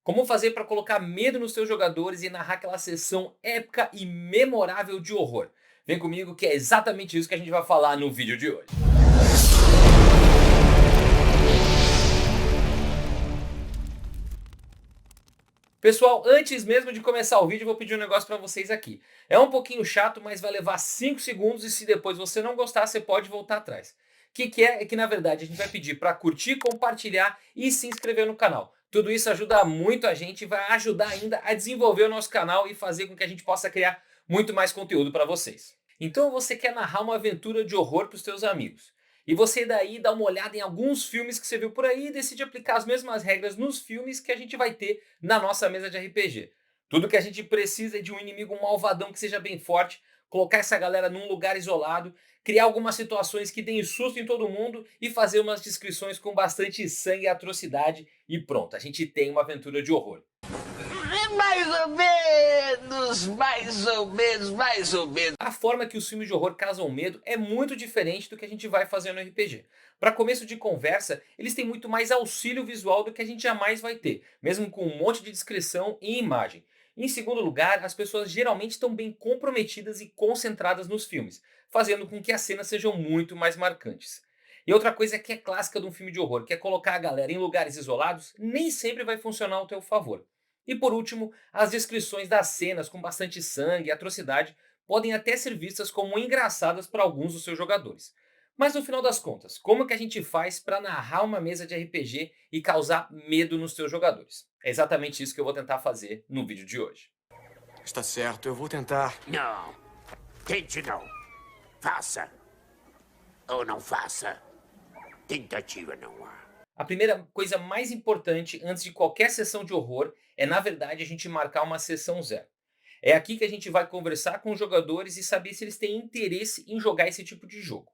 Como fazer para colocar medo nos seus jogadores e narrar aquela sessão épica e memorável de horror? Vem comigo que é exatamente isso que a gente vai falar no vídeo de hoje. Pessoal, antes mesmo de começar o vídeo, eu vou pedir um negócio para vocês aqui. É um pouquinho chato, mas vai levar 5 segundos e se depois você não gostar, você pode voltar atrás. O que é? É que na verdade a gente vai pedir para curtir, compartilhar e se inscrever no canal. Tudo isso ajuda muito a gente e vai ajudar ainda a desenvolver o nosso canal e fazer com que a gente possa criar muito mais conteúdo para vocês. Então você quer narrar uma aventura de horror para os seus amigos. E você daí dá uma olhada em alguns filmes que você viu por aí e decide aplicar as mesmas regras nos filmes que a gente vai ter na nossa mesa de RPG. Tudo que a gente precisa é de um inimigo malvadão que seja bem forte, colocar essa galera num lugar isolado, criar algumas situações que deem susto em todo mundo e fazer umas descrições com bastante sangue e atrocidade e pronto, a gente tem uma aventura de horror. Mais ou menos, mais ou menos, mais ou menos. A forma que os filmes de horror causam medo é muito diferente do que a gente vai fazer no RPG. Para começo de conversa, eles têm muito mais auxílio visual do que a gente jamais vai ter, mesmo com um monte de descrição e imagem. Em segundo lugar, as pessoas geralmente estão bem comprometidas e concentradas nos filmes, fazendo com que as cenas sejam muito mais marcantes. E outra coisa que é clássica de um filme de horror, que é colocar a galera em lugares isolados, nem sempre vai funcionar ao teu favor. E por último, as descrições das cenas com bastante sangue e atrocidade podem até ser vistas como engraçadas para alguns dos seus jogadores. Mas no final das contas, como que a gente faz para narrar uma mesa de RPG e causar medo nos seus jogadores? É exatamente isso que eu vou tentar fazer no vídeo de hoje. Está certo, eu vou tentar. Não, tente não. Faça. Ou não faça. Tentativa não há. A primeira coisa mais importante antes de qualquer sessão de horror é, na verdade, a gente marcar uma sessão zero. É aqui que a gente vai conversar com os jogadores e saber se eles têm interesse em jogar esse tipo de jogo.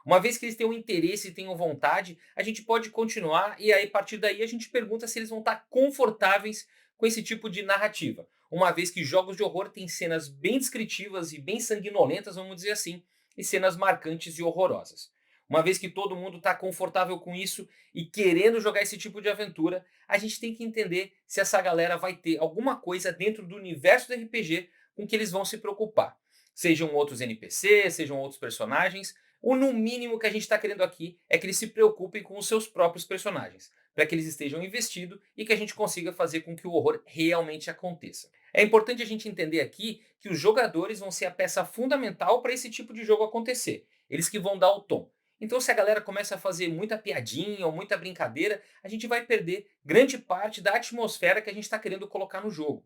Uma vez que eles tenham interesse e tenham vontade, a gente pode continuar e aí a partir daí a gente pergunta se eles vão estar confortáveis com esse tipo de narrativa. Uma vez que jogos de horror têm cenas bem descritivas e bem sanguinolentas, vamos dizer assim, e cenas marcantes e horrorosas. Uma vez que todo mundo está confortável com isso e querendo jogar esse tipo de aventura, a gente tem que entender se essa galera vai ter alguma coisa dentro do universo do RPG com que eles vão se preocupar. Sejam outros NPCs, sejam outros personagens, ou no mínimo que a gente está querendo aqui é que eles se preocupem com os seus próprios personagens, para que eles estejam investidos e que a gente consiga fazer com que o horror realmente aconteça. É importante a gente entender aqui que os jogadores vão ser a peça fundamental para esse tipo de jogo acontecer. Eles que vão dar o tom. Então, se a galera começa a fazer muita piadinha ou muita brincadeira, a gente vai perder grande parte da atmosfera que a gente está querendo colocar no jogo.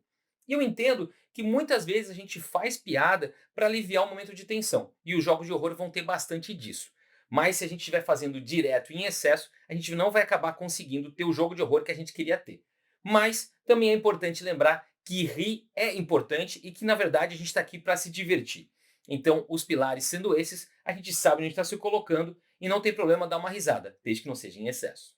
E eu entendo que muitas vezes a gente faz piada para aliviar o momento de tensão, e os jogos de horror vão ter bastante disso. Mas se a gente estiver fazendo direto e em excesso, a gente não vai acabar conseguindo ter o jogo de horror que a gente queria ter. Mas também é importante lembrar que rir é importante e que na verdade a gente está aqui para se divertir. Então, os pilares sendo esses, a gente sabe onde a gente está se colocando e não tem problema dar uma risada, desde que não seja em excesso.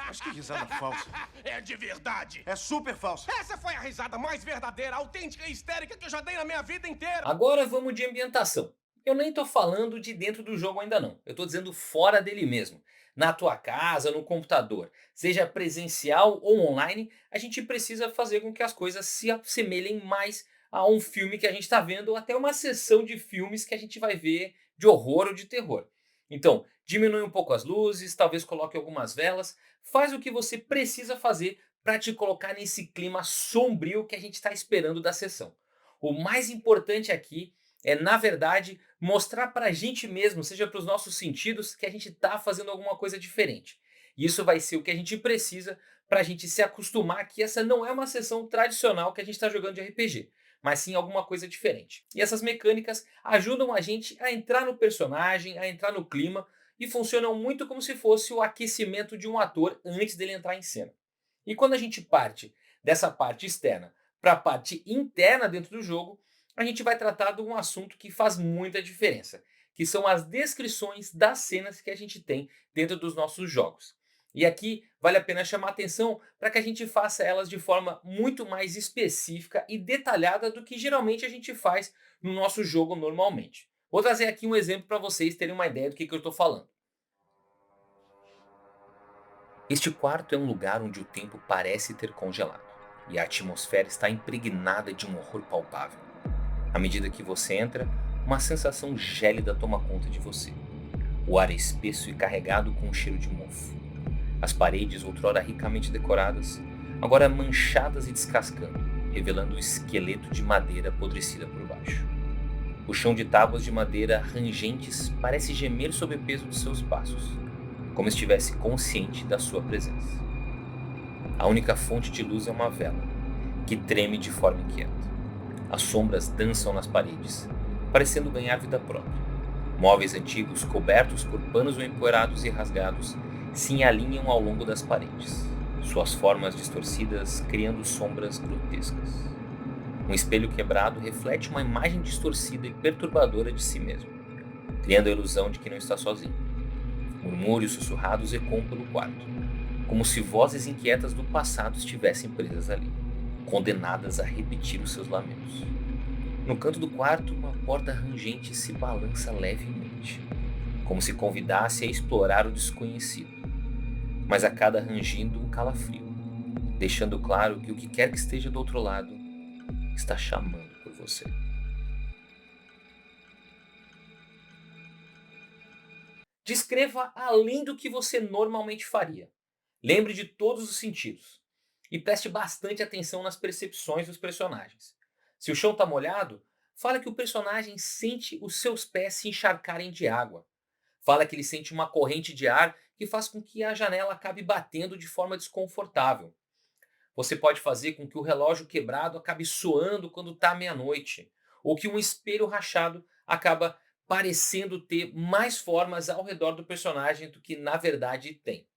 Mas que risada falsa. É de verdade! É super falsa. Essa foi a risada mais verdadeira, autêntica e histérica que eu já dei na minha vida inteira! Agora vamos de ambientação. Eu nem estou falando de dentro do jogo ainda não, eu estou dizendo fora dele mesmo. Na tua casa, no computador, seja presencial ou online, a gente precisa fazer com que as coisas se assemelhem mais a um filme que a gente está vendo ou até uma sessão de filmes que a gente vai ver de horror ou de terror. Então, diminui um pouco as luzes, talvez coloque algumas velas, faz o que você precisa fazer para te colocar nesse clima sombrio que a gente está esperando da sessão. O mais importante aqui é, na verdade, mostrar para a gente mesmo, seja para os nossos sentidos, que a gente está fazendo alguma coisa diferente. E isso vai ser o que a gente precisa para a gente se acostumar que essa não é uma sessão tradicional que a gente está jogando de RPG, mas sim alguma coisa diferente. E essas mecânicas ajudam a gente a entrar no personagem, a entrar no clima e funcionam muito como se fosse o aquecimento de um ator antes dele entrar em cena. E quando a gente parte dessa parte externa para a parte interna dentro do jogo, a gente vai tratar de um assunto que faz muita diferença, que são as descrições das cenas que a gente tem dentro dos nossos jogos. E aqui vale a pena chamar atenção para que a gente faça elas de forma muito mais específica e detalhada do que geralmente a gente faz no nosso jogo normalmente. Vou trazer aqui um exemplo para vocês terem uma ideia do que eu estou falando. Este quarto é um lugar onde o tempo parece ter congelado, e a atmosfera está impregnada de um horror palpável. À medida que você entra, uma sensação gélida toma conta de você. O ar é espesso e carregado com um cheiro de mofo. As paredes, outrora ricamente decoradas, agora manchadas e descascando, revelando o esqueleto de madeira apodrecida por baixo. O chão de tábuas de madeira rangentes parece gemer sob o peso de seus passos, como estivesse consciente da sua presença. A única fonte de luz é uma vela, que treme de forma inquieta. As sombras dançam nas paredes, parecendo ganhar vida própria. Móveis antigos, cobertos por panos empoeirados e rasgados, se alinham ao longo das paredes, suas formas distorcidas criando sombras grotescas. Um espelho quebrado reflete uma imagem distorcida e perturbadora de si mesmo, criando a ilusão de que não está sozinho. Murmúrios sussurrados ecoam pelo quarto, como se vozes inquietas do passado estivessem presas ali, condenadas a repetir os seus lamentos. No canto do quarto, uma porta rangente se balança levemente, como se convidasse a explorar o desconhecido. Mas a cada rangindo um calafrio, deixando claro que o que quer que esteja do outro lado está chamando por você. Descreva além do que você normalmente faria. Lembre de todos os sentidos. E preste bastante atenção nas percepções dos personagens. Se o chão está molhado, fala que o personagem sente os seus pés se encharcarem de água. Fala que ele sente uma corrente de ar que faz com que a janela acabe batendo de forma desconfortável. Você pode fazer com que o relógio quebrado acabe soando quando está meia-noite, ou que um espelho rachado acaba parecendo ter mais formas ao redor do personagem do que na verdade tem.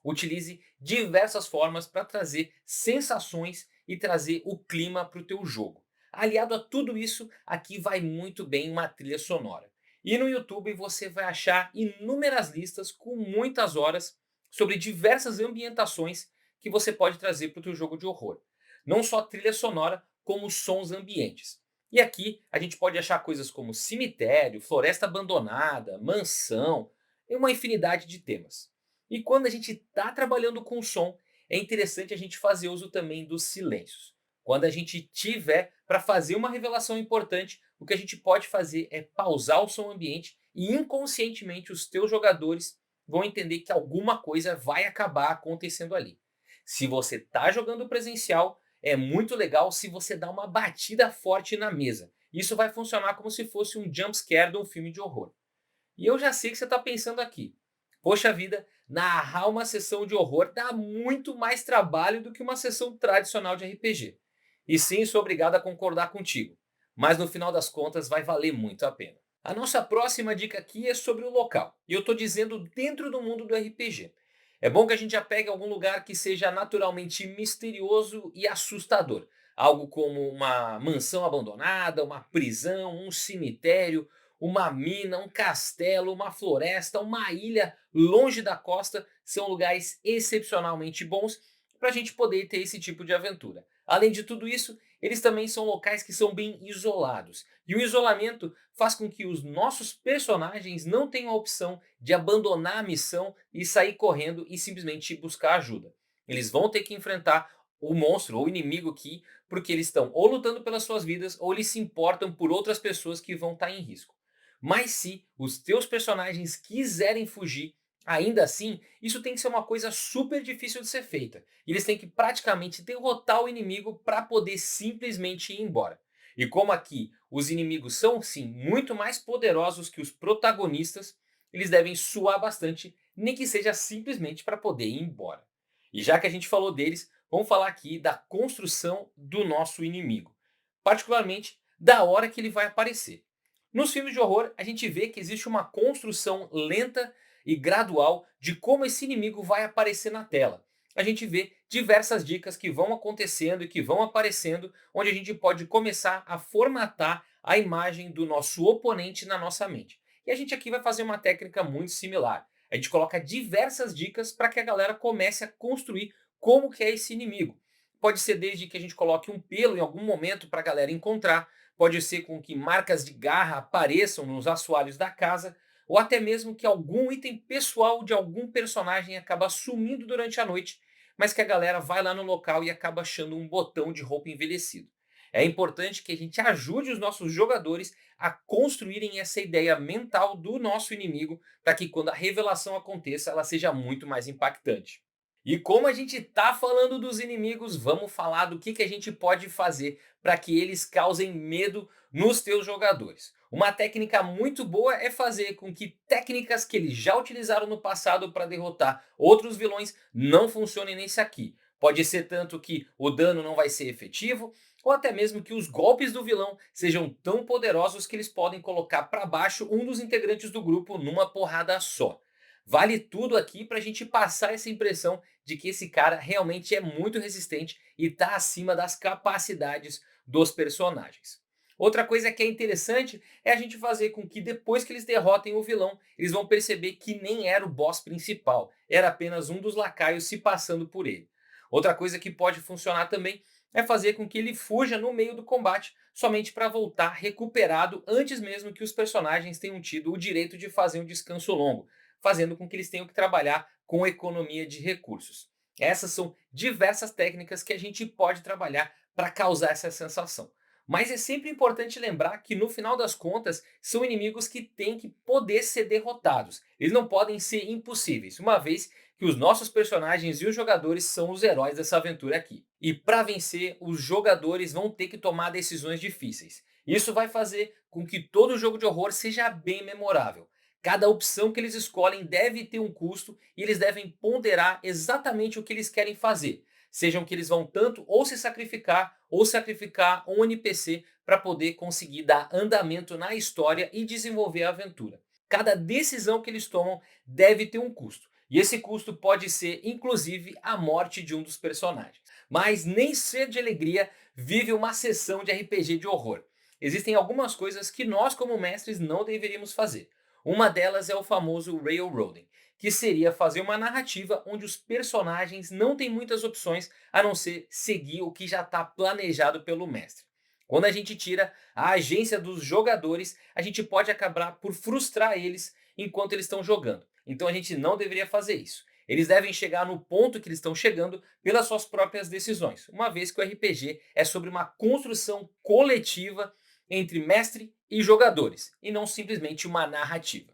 Utilize diversas formas para trazer sensações e trazer o clima para o teu jogo. Aliado a tudo isso, aqui vai muito bem uma trilha sonora. E no YouTube você vai achar inúmeras listas com muitas horas sobre diversas ambientações que você pode trazer para o teu jogo de horror. Não só trilha sonora, como sons ambientes. E aqui a gente pode achar coisas como cemitério, floresta abandonada, mansão, e uma infinidade de temas. E quando a gente está trabalhando com som, é interessante a gente fazer uso também dos silêncios. Quando a gente tiver para fazer uma revelação importante, o que a gente pode fazer é pausar o som ambiente e inconscientemente os teus jogadores vão entender que alguma coisa vai acabar acontecendo ali. Se você está jogando presencial, é muito legal se você dá uma batida forte na mesa. Isso vai funcionar como se fosse um jump scare de um filme de horror. E eu já sei que você está pensando aqui. Poxa vida, narrar uma sessão de horror dá muito mais trabalho do que uma sessão tradicional de RPG. E sim, sou obrigado a concordar contigo. Mas no final das contas vai valer muito a pena. A nossa próxima dica aqui é sobre o local. E eu estou dizendo dentro do mundo do RPG. É bom que a gente já pegue algum lugar que seja naturalmente misterioso e assustador. Algo como uma mansão abandonada, uma prisão, um cemitério, uma mina, um castelo, uma floresta, uma ilha longe da costa. São lugares excepcionalmente bons para a gente poder ter esse tipo de aventura. Além de tudo isso, eles também são locais que são bem isolados. E o isolamento faz com que os nossos personagens não tenham a opção de abandonar a missão e sair correndo e simplesmente buscar ajuda. Eles vão ter que enfrentar o monstro ou o inimigo aqui, porque eles estão ou lutando pelas suas vidas ou eles se importam por outras pessoas que vão estar em risco. Mas se os teus personagens quiserem fugir, ainda assim, isso tem que ser uma coisa super difícil de ser feita. E eles têm que praticamente derrotar o inimigo para poder simplesmente ir embora. E como aqui os inimigos são sim muito mais poderosos que os protagonistas, eles devem suar bastante, nem que seja simplesmente para poder ir embora. E já que a gente falou deles, vamos falar aqui da construção do nosso inimigo, particularmente da hora que ele vai aparecer. Nos filmes de horror, a gente vê que existe uma construção lenta e gradual de como esse inimigo vai aparecer na tela. A gente vê diversas dicas que vão acontecendo e que vão aparecendo, onde a gente pode começar a formatar a imagem do nosso oponente na nossa mente. E a gente aqui vai fazer uma técnica muito similar. A gente coloca diversas dicas para que a galera comece a construir como que é esse inimigo. Pode ser desde que a gente coloque um pelo em algum momento para a galera encontrar, pode ser com que marcas de garra apareçam nos assoalhos da casa, ou até mesmo que algum item pessoal de algum personagem acaba sumindo durante a noite, mas que a galera vai lá no local e acaba achando um botão de roupa envelhecido. É importante que a gente ajude os nossos jogadores a construírem essa ideia mental do nosso inimigo para que quando a revelação aconteça ela seja muito mais impactante. E como a gente está falando dos inimigos, vamos falar do que a gente pode fazer para que eles causem medo nos teus jogadores. Uma técnica muito boa é fazer com que técnicas que eles já utilizaram no passado para derrotar outros vilões não funcionem nesse aqui. Pode ser tanto que o dano não vai ser efetivo, ou até mesmo que os golpes do vilão sejam tão poderosos que eles podem colocar para baixo um dos integrantes do grupo numa porrada só. Vale tudo aqui para a gente passar essa impressão de que esse cara realmente é muito resistente e está acima das capacidades dos personagens. Outra coisa que é interessante é a gente fazer com que depois que eles derrotem o vilão, eles vão perceber que nem era o boss principal, era apenas um dos lacaios se passando por ele. Outra coisa que pode funcionar também é fazer com que ele fuja no meio do combate, somente para voltar recuperado antes mesmo que os personagens tenham tido o direito de fazer um descanso longo, fazendo com que eles tenham que trabalhar com economia de recursos. Essas são diversas técnicas que a gente pode trabalhar para causar essa sensação. Mas é sempre importante lembrar que no final das contas são inimigos que têm que poder ser derrotados. Eles não podem ser impossíveis, uma vez que os nossos personagens e os jogadores são os heróis dessa aventura aqui. E para vencer, os jogadores vão ter que tomar decisões difíceis. Isso vai fazer com que todo jogo de horror seja bem memorável. Cada opção que eles escolhem deve ter um custo e eles devem ponderar exatamente o que eles querem fazer. Sejam que eles vão tanto ou se sacrificar ou sacrificar um NPC para poder conseguir dar andamento na história e desenvolver a aventura. Cada decisão que eles tomam deve ter um custo. E esse custo pode ser, inclusive, a morte de um dos personagens. Mas nem ser de alegria vive uma sessão de RPG de horror. Existem algumas coisas que nós, como mestres, não deveríamos fazer. Uma delas é o famoso Railroading, que seria fazer uma narrativa onde os personagens não têm muitas opções a não ser seguir o que já está planejado pelo mestre. Quando a gente tira a agência dos jogadores, a gente pode acabar por frustrar eles enquanto eles estão jogando. Então a gente não deveria fazer isso. Eles devem chegar no ponto que eles estão chegando pelas suas próprias decisões, uma vez que o RPG é sobre uma construção coletiva entre mestre e jogadores, e não simplesmente uma narrativa.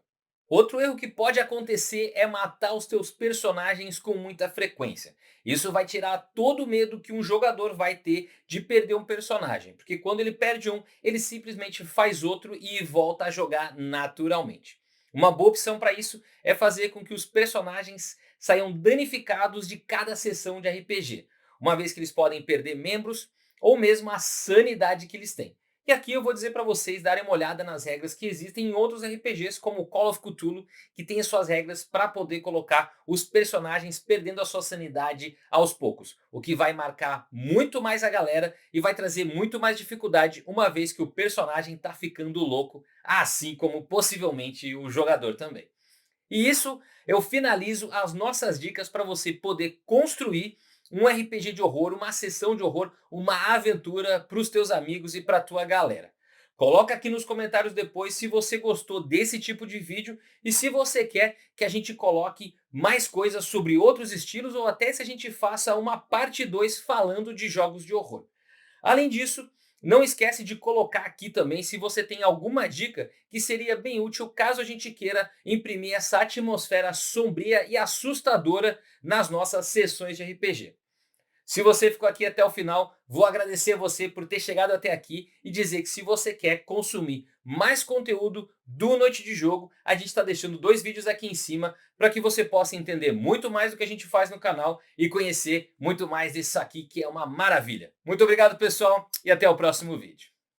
Outro erro que pode acontecer é matar os teus personagens com muita frequência. Isso vai tirar todo o medo que um jogador vai ter de perder um personagem, porque quando ele perde um, ele simplesmente faz outro e volta a jogar naturalmente. Uma boa opção para isso é fazer com que os personagens saiam danificados de cada sessão de RPG, uma vez que eles podem perder membros ou mesmo a sanidade que eles têm. E aqui eu vou dizer para vocês darem uma olhada nas regras que existem em outros RPGs, como Call of Cthulhu, que tem as suas regras para poder colocar os personagens perdendo a sua sanidade aos poucos, o que vai marcar muito mais a galera e vai trazer muito mais dificuldade, uma vez que o personagem está ficando louco, assim como possivelmente o jogador também. E isso eu finalizo as nossas dicas para você poder construir um RPG de horror, uma sessão de horror, uma aventura para os teus amigos e para a tua galera. Coloca aqui nos comentários depois se você gostou desse tipo de vídeo e se você quer que a gente coloque mais coisas sobre outros estilos ou até se a gente faça uma parte 2 falando de jogos de horror. Além disso, não esquece de colocar aqui também se você tem alguma dica que seria bem útil caso a gente queira imprimir essa atmosfera sombria e assustadora nas nossas sessões de RPG. Se você ficou aqui até o final, vou agradecer a você por ter chegado até aqui e dizer que se você quer consumir mais conteúdo do Noite de Jogo, a gente está deixando 2 vídeos aqui em cima para que você possa entender muito mais do que a gente faz no canal e conhecer muito mais disso aqui que é uma maravilha. Muito obrigado, pessoal, e até o próximo vídeo.